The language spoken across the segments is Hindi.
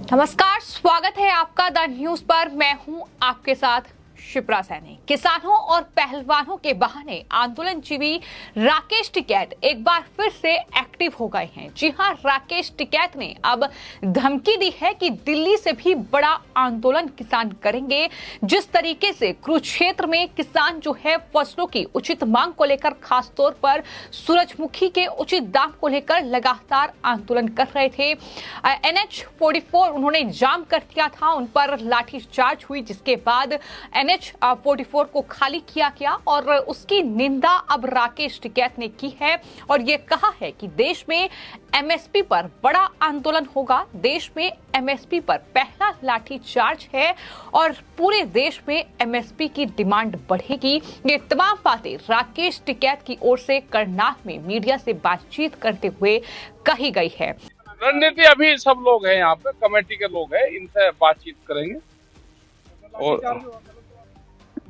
नमस्कार, स्वागत है आपका द न्यूज पर। मैं हूं आपके साथ शिप्रा सैनी। किसानों और पहलवानों के बहाने आंदोलनजीवी राकेश टिकैत एक बार फिर से एक्टिव हो गए हैं। जी हां, राकेश टिकैत ने अब धमकी दी है कि दिल्ली से भी बड़ा आंदोलन किसान करेंगे। जिस तरीके से कुरुक्षेत्र में किसान जो है फसलों की उचित मांग को लेकर, खासतौर पर सूरजमुखी के उचित दाम को लेकर लगातार आंदोलन कर रहे थे। NH44 उन्होंने जाम कर दिया था, उन पर लाठीचार्ज हुई, जिसके बाद NH44 को खाली किया गया और उसकी निंदा अब राकेश टिकैत ने की है और ये कहा है कि देश में MSP पर बड़ा आंदोलन होगा। देश में MSP पर पहला लाठीचार्ज है और पूरे देश में MSP की डिमांड बढ़ेगी। ये तमाम बातें राकेश टिकैत की ओर से करनाल में मीडिया से बातचीत करते हुए कही गई है। रणनीति अभी सब लोग हैं यहाँ पे, कमेटी के लोग हैं, इनसे बातचीत करेंगे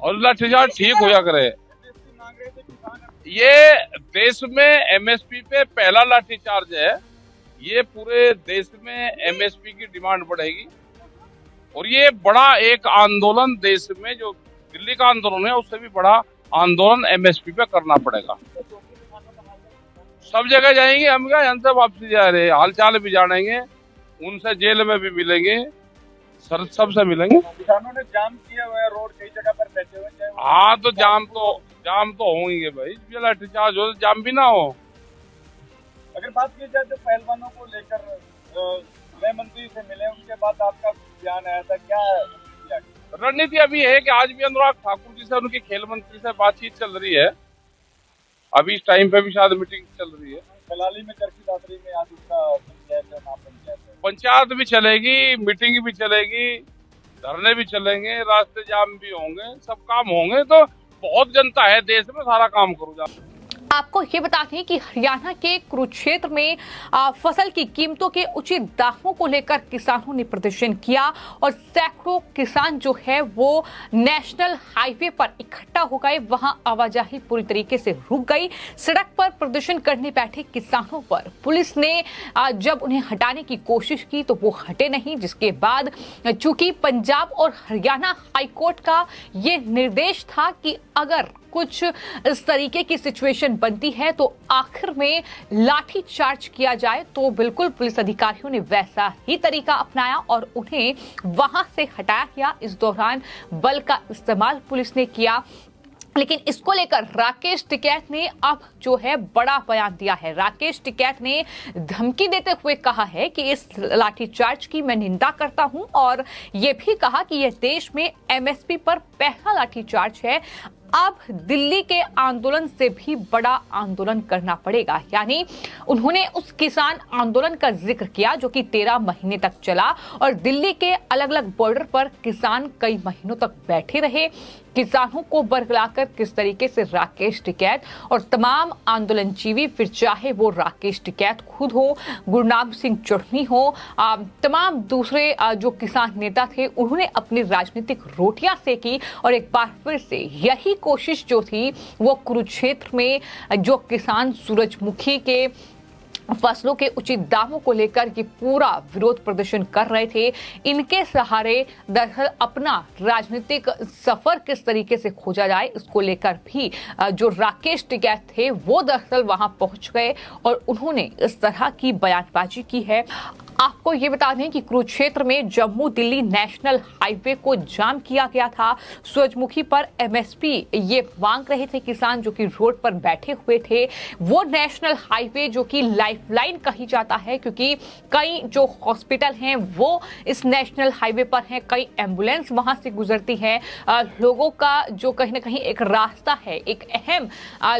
और लाठीचार्ज ठीक हो जा करे। ये देश में MSP पे पहला लाठीचार्ज है। ये पूरे देश में MSP की डिमांड बढ़ेगी और ये बड़ा एक आंदोलन देश में, जो दिल्ली का आंदोलन है उससे भी बड़ा आंदोलन MSP पे करना पड़ेगा। सब जगह जाएंगे हम, क्या यहाँ से वापसी जा रहे हैं, हालचाल भी जानेंगे, उनसे जेल में भी मिलेंगे, सर सबसे मिलेंगे। किसानों ने जाम किया हुआ है, रोड कई जगह पर बैठे हुए हैं। हाँ, तो जाम तो होंगे भाई, लाठीचार्ज हो जाम भी ना हो। अगर बात की जाए तो पहलवानों को लेकर गृह मंत्री से मिले, उनके बाद आपका बयान आया था, क्या रणनीति अभी है कि आज भी अनुराग ठाकुर जी से, उनके खेल मंत्री से बातचीत चल रही है। अभी इस टाइम पे भी शायद मीटिंग चल रही है। कलाली में चरखी दादरी में आज उसका पंचायत है, महापंचायत है। पंचायत भी चलेगी, मीटिंग भी चलेगी, धरने भी चलेंगे, रास्ते जाम भी होंगे, सब काम होंगे। तो बहुत जनता है देश में, सारा काम करूँगा। आपको ये बता दें कि हरियाणा के कुरुक्षेत्र में फसल की कीमतों के उचित दामों को लेकर किसानों ने प्रदर्शन किया और सैकड़ों किसान जो है वो नेशनल हाईवे पर इकट्ठा हो गए। वहां आवाजाही पूरी तरीके से रुक गई। सड़क पर प्रदर्शन करने बैठे किसानों पर पुलिस ने जब उन्हें हटाने की कोशिश की तो वो हटे नहीं, जिसके बाद चूंकि पंजाब और हरियाणा हाईकोर्ट का ये निर्देश था कि अगर कुछ इस तरीके की सिचुएशन बनती है तो आखिर में लाठी चार्ज किया जाए, तो बिल्कुल पुलिस अधिकारियों ने वैसा ही तरीका अपनाया और उन्हें वहां से हटाया गया। इस दौरान बल का इस्तेमाल पुलिस ने किया, लेकिन इसको लेकर राकेश टिकैत ने अब जो है बड़ा बयान दिया है। राकेश टिकैत ने धमकी देते हुए कहा है कि इस लाठीचार्ज की मैं निंदा करता हूं और ये भी कहा कि यह देश में MSP पर पहला लाठीचार्ज है। अब दिल्ली के आंदोलन से भी बड़ा आंदोलन करना पड़ेगा। यानी उन्होंने उस किसान आंदोलन का जिक्र किया जो कि 13 महीने तक चला और दिल्ली के अलग अलग बॉर्डर पर किसान कई महीनों तक बैठे रहे। किसानों को बरगलाकर किस तरीके से राकेश टिकैत और तमाम आंदोलनजीवी, फिर चाहे वो राकेश टिकैत खुद हो, गुरनाम सिंह चौधरी हो, तमाम दूसरे जो किसान नेता थे, उन्होंने अपनी राजनीतिक रोटियां सेकी और एक बार फिर से यही कोशिश जो थी वो कुरुक्षेत्र में जो किसान सूरजमुखी के फसलों के उचित दामों को लेकर ये पूरा विरोध प्रदर्शन कर रहे थे, इनके सहारे दरअसल अपना राजनीतिक सफर किस तरीके से खोजा जाए, इसको लेकर भी जो राकेश टिकैत थे वो दरअसल वहां पहुंच गए और उन्होंने इस तरह की बयानबाजी की है। आपको ये बता दें कि कुरुक्षेत्र में जम्मू दिल्ली नेशनल हाईवे को जाम किया गया था। सूरजमुखी पर MSP ये मांग रहे थे किसान जो कि रोड पर बैठे हुए थे। वो नेशनल हाईवे जो कि लाइफलाइन कही जाता है, क्योंकि कई जो हॉस्पिटल हैं वो इस नेशनल हाईवे पर हैं, कई एम्बुलेंस वहां से गुजरती है। लोगों का जो कहीं ना कहीं एक रास्ता है, एक अहम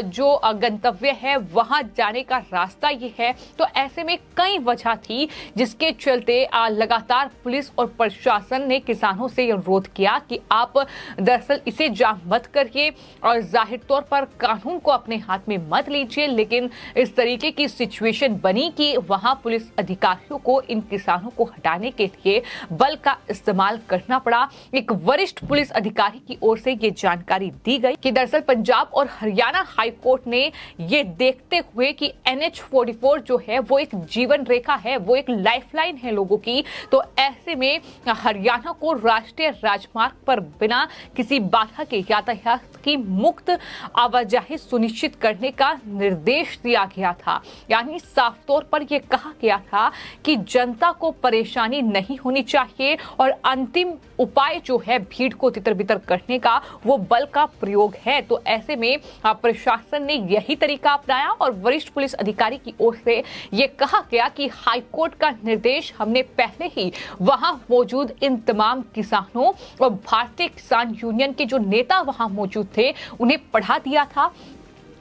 जो गंतव्य है, वहां जाने का रास्ता ये है। तो ऐसे में कई वजह थी जिसके चलते लगातार पुलिस और प्रशासन ने किसानों से अनुरोध किया कि आप दरअसल इसे जाम मत करिए और जाहिर तौर पर कानून को अपने हाथ में मत लीजिए। लेकिन इस तरीके की सिचुएशन बनी कि वहां पुलिस अधिकारियों को इन किसानों को हटाने के लिए बल का इस्तेमाल करना पड़ा। एक वरिष्ठ पुलिस अधिकारी की ओर से ये जानकारी दी गई कि दरअसल पंजाब और हरियाणा हाईकोर्ट ने ये देखते हुए कि NH44 जो है वो एक जीवन रेखा है, वो एक लाइफलाइन है लोगों की, तो ऐसे में हरियाणा को राष्ट्रीय राजमार्ग पर बिना किसी बाधा के यातायात की मुक्त आवाजाही सुनिश्चित करने का निर्देश दिया गया था। यानी साफ तौर पर यह कहा गया था कि जनता को परेशानी नहीं होनी चाहिए और अंतिम उपाय जो है भीड़ को तितर-बितर करने का, वो बल का प्रयोग है। तो ऐसे में प्रशासन ने यही तरीका अपनाया और वरिष्ठ पुलिस अधिकारी की ओर से यह कहा गया कि हाईकोर्ट का निर्देश हमने पहले ही वहां मौजूद इन तमाम किसानों और भारतीय किसान यूनियन के जो नेता वहां मौजूद थे उन्हें पढ़ा दिया था।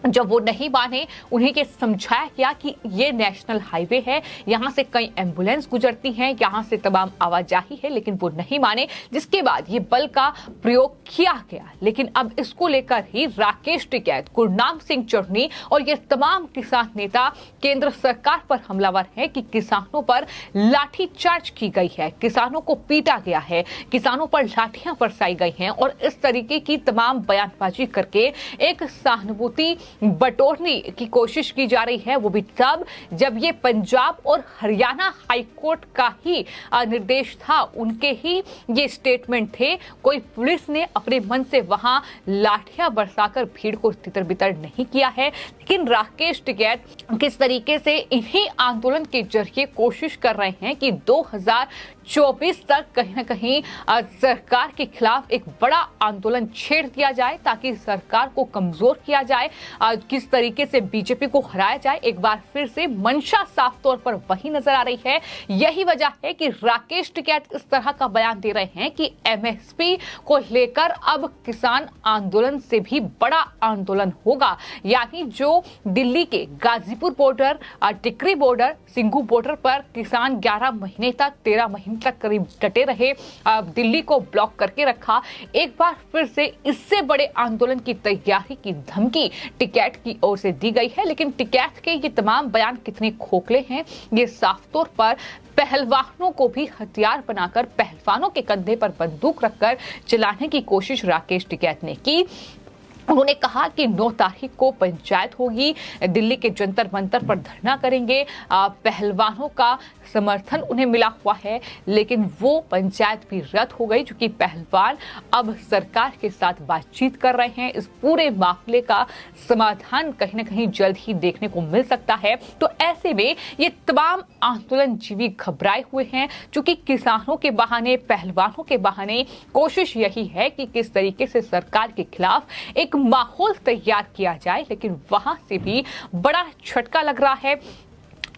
जब वो नहीं माने, उन्हें ये समझाया गया कि ये नेशनल हाईवे है, यहाँ से कई एम्बुलेंस गुजरती हैं, यहाँ से तमाम आवाजाही है, लेकिन वो नहीं माने, जिसके बाद ये बल का प्रयोग किया गया। लेकिन अब इसको लेकर ही राकेश टिकैत, गुरनाम सिंह चढ़नी और ये तमाम किसान नेता केंद्र सरकार पर हमलावर हैं कि किसानों पर लाठीचार्ज की गई है, किसानों को पीटा गया है, किसानों पर लाठियां बरसाई गई हैं और इस तरीके की तमाम बयानबाजी करके एक सहानुभूति बटोरने की कोशिश की जा रही है। वो भी तब जब ये पंजाब और हरियाणा हाईकोर्ट का ही निर्देश था, उनके ही ये स्टेटमेंट थे। कोई पुलिस ने अपने मन से वहां लाठियां बरसाकर भीड़ को तितर-बितर नहीं किया है। लेकिन राकेश टिकैत किस तरीके से इन्हीं आंदोलन के जरिए कोशिश कर रहे हैं कि 2024 तक कहीं ना कहीं सरकार के खिलाफ एक बड़ा आंदोलन छेड़ दिया जाए ताकि सरकार को कमजोर किया जाए, किस तरीके से बीजेपी को हराया जाए। एक बार फिर से मंशा साफ तौर पर वही नजर आ रही है। यही वजह है कि राकेश टिकैत इस तरह का बयान दे रहे हैं कि एमएसपी को लेकर अब किसान आंदोलन से भी बड़ा आंदोलन होगा। यानी जो दिल्ली के गाजीपुर बॉर्डर, टिकरी बॉर्डर, सिंघू बॉर्डर पर किसान 11 महीने तक, 13 महीने तक करीब डटे रहे, दिल्ली को ब्लॉक करके रखा। एक बार फिर से इससे बड़े आंदोलन की तैयारी की धमकी टिकैत की ओर से दी गई है। लेकिन टिकैत के ये तमाम बयान कितने खोखले हैं, ये साफ तौर पर पहलवानों को भी हथियार बनाकर, पहलवानों के कंधे पर बंदूक रखकर चलाने की कोशिश राकेश टिकैत ने की। उन्होंने कहा कि 9 तारीख को पंचायत होगी, दिल्ली के जंतर मंतर पर धरना करेंगे। पहलवानों का समर्थन उन्हें मिला हुआ है, लेकिन वो पंचायत भी रद्द हो गई, क्योंकि पहलवान अब सरकार के साथ बातचीत कर रहे हैं। इस पूरे मामले का समाधान कहीं ना कहीं जल्द ही देखने को मिल सकता है। तो ऐसे में ये तमाम आंदोलनजीवी घबराए हुए हैं, क्योंकि किसानों के बहाने, पहलवानों के बहाने कोशिश यही है कि किस तरीके से सरकार के खिलाफ एक माहौल तैयार किया जाए। लेकिन वहां से भी बड़ा झटका लग रहा है।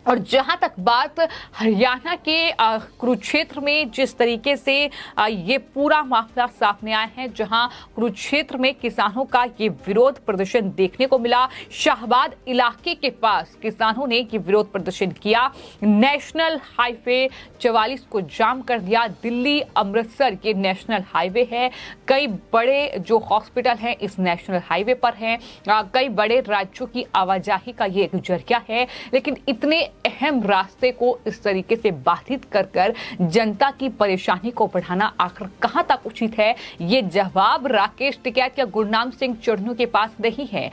और जहां तक बात हरियाणा के कुरुक्षेत्र में जिस तरीके से ये पूरा मामला सामने आया है, जहां कुरुक्षेत्र में किसानों का ये विरोध प्रदर्शन देखने को मिला, शाहबाद इलाके के पास किसानों ने ये विरोध प्रदर्शन किया, नेशनल हाईवे 44 को जाम कर दिया। दिल्ली अमृतसर ये नेशनल हाईवे है, कई बड़े जो हॉस्पिटल हैं इस नेशनल हाईवे पर हैं, कई बड़े राज्यों की आवाजाही का ये एक जरिया है। लेकिन इतने अहम रास्ते को इस तरीके से बाधित कर जनता की परेशानी को बढ़ाना आखिर कहां तक उचित है, ये जवाब राकेश टिकैत या गुरनाम सिंह चढ़नी के पास नहीं है।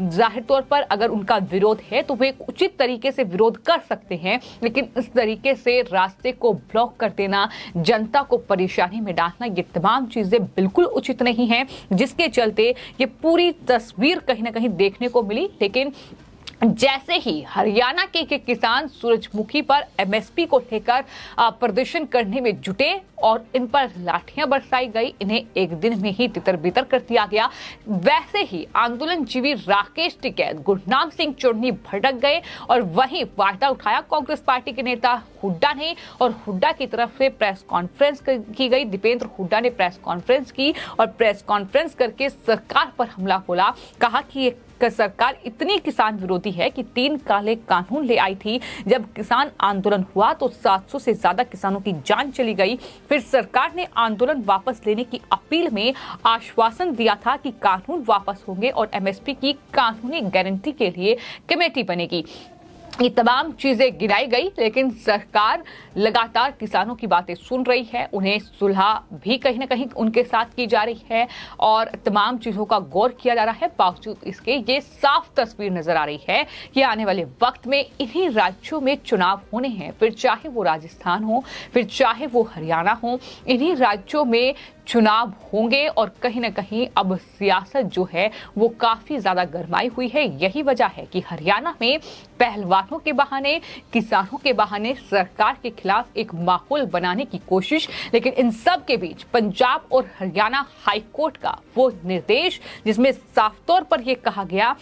जाहिर तौर पर अगर उनका विरोध है तो वे उचित तरीके से विरोध कर सकते हैं, लेकिन इस तरीके से रास्ते को ब्लॉक कर देना, जनता को परेशानी में डालना, ये तमाम चीजें बिल्कुल उचित नहीं है, जिसके चलते ये पूरी तस्वीर कहीं ना कहीं देखने को मिली। लेकिन जैसे ही हरियाणा के किसान सूरजमुखी पर एमएसपी को लेकर प्रदर्शन करने में जुटे और इन पर लाठियां बरसाई गई, इन्हें एक दिन में ही तितर-बितर कर दिया गया, वैसे ही आंदोलनजीवी राकेश टिकैत, गुरनाम सिंह चढ़नी भड़क गए और वहीं वार्ता उठाया कांग्रेस पार्टी के नेता हुड्डा ने। और हुड्डा की तरफ से प्रेस कॉन्फ्रेंस की गई, दीपेंद्र हुड्डा ने प्रेस कॉन्फ्रेंस की और प्रेस कॉन्फ्रेंस करके सरकार पर हमला बोला। कहा कि सरकार इतनी किसान विरोधी है कि 3 काले कानून ले आई थी। जब किसान आंदोलन हुआ तो 700 से ज्यादा किसानों की जान चली गई। फिर सरकार ने आंदोलन वापस लेने की अपील में आश्वासन दिया था कि कानून वापस होंगे और एमएसपी की कानूनी गारंटी के लिए कमेटी बनेगी। ये तमाम चीजें गिनाई गई, लेकिन सरकार लगातार किसानों की बातें सुन रही है, उन्हें सुलह भी कहीं ना कहीं उनके साथ की जा रही है और तमाम चीजों का गौर किया जा रहा है। बावजूद इसके ये साफ तस्वीर नजर आ रही है कि आने वाले वक्त में इन्हीं राज्यों में चुनाव होने हैं, फिर चाहे वो राजस्थान हो, फिर चाहे वो हरियाणा हो, इन्हीं राज्यों में चुनाव होंगे और कहीं ना कहीं अब सियासत जो है वो काफी ज्यादा गरमाई हुई है। यही वजह है कि हरियाणा में पहलवानों के बहाने, किसानों के बहाने सरकार के खिलाफ एक माहौल बनाने की कोशिश, लेकिन इन सब के बीच पंजाब और हरियाणा हाई कोर्ट का वो निर्देश जिसमें साफ तौर पर यह कहा गया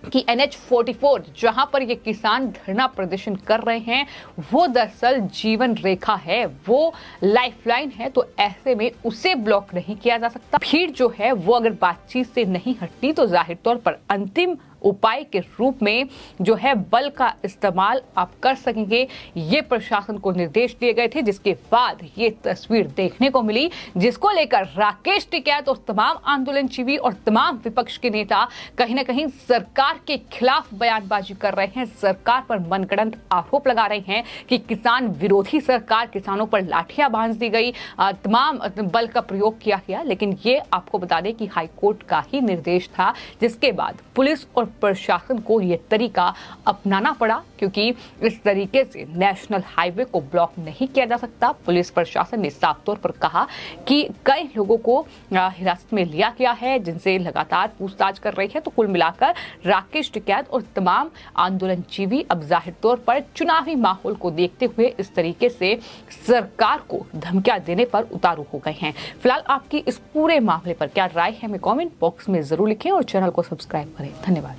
कि NH-44 जहां पर ये किसान धरना प्रदर्शन कर रहे हैं वो दरअसल जीवन रेखा है, वो लाइफलाइन है, तो ऐसे में उसे ब्लॉक नहीं किया जा सकता। भीड़ जो है वो अगर बातचीत से नहीं हटती तो जाहिर तौर पर अंतिम उपाय के रूप में जो है बल का इस्तेमाल आप कर सकेंगे। ये प्रशासन को निर्देश दिए गए थे, जिसके बाद ये तस्वीर देखने को मिली, जिसको लेकर राकेश टिकैत और तमाम आंदोलनजीवी और तमाम विपक्ष के नेता कहीं ना कहीं सरकार के खिलाफ बयानबाजी कर रहे हैं, सरकार पर मनगढ़ंत आरोप लगा रहे हैं कि किसान विरोधी सरकार, किसानों पर लाठियां बांध दी गई, तमाम बल का प्रयोग किया गया। लेकिन ये आपको बता दें कि हाईकोर्ट का ही निर्देश था, जिसके बाद पुलिस और प्रशासन को यह तरीका अपनाना पड़ा, क्योंकि इस तरीके से नेशनल हाईवे को ब्लॉक नहीं किया जा सकता। पुलिस प्रशासन ने साफ तौर पर कहा कि कई लोगों को हिरासत में लिया गया है, जिनसे लगातार पूछताछ कर रही है। तो कुल मिलाकर राकेश टिकैत और तमाम आंदोलनजीवी अब जाहिर तौर पर चुनावी माहौल को देखते हुए इस तरीके से सरकार को धमकियां देने पर उतारू हो गए हैं। फिलहाल आपकी इस पूरे मामले पर क्या राय है, हमें कमेंट बॉक्स में जरूर लिखें और चैनल को सब्सक्राइब करें। धन्यवाद।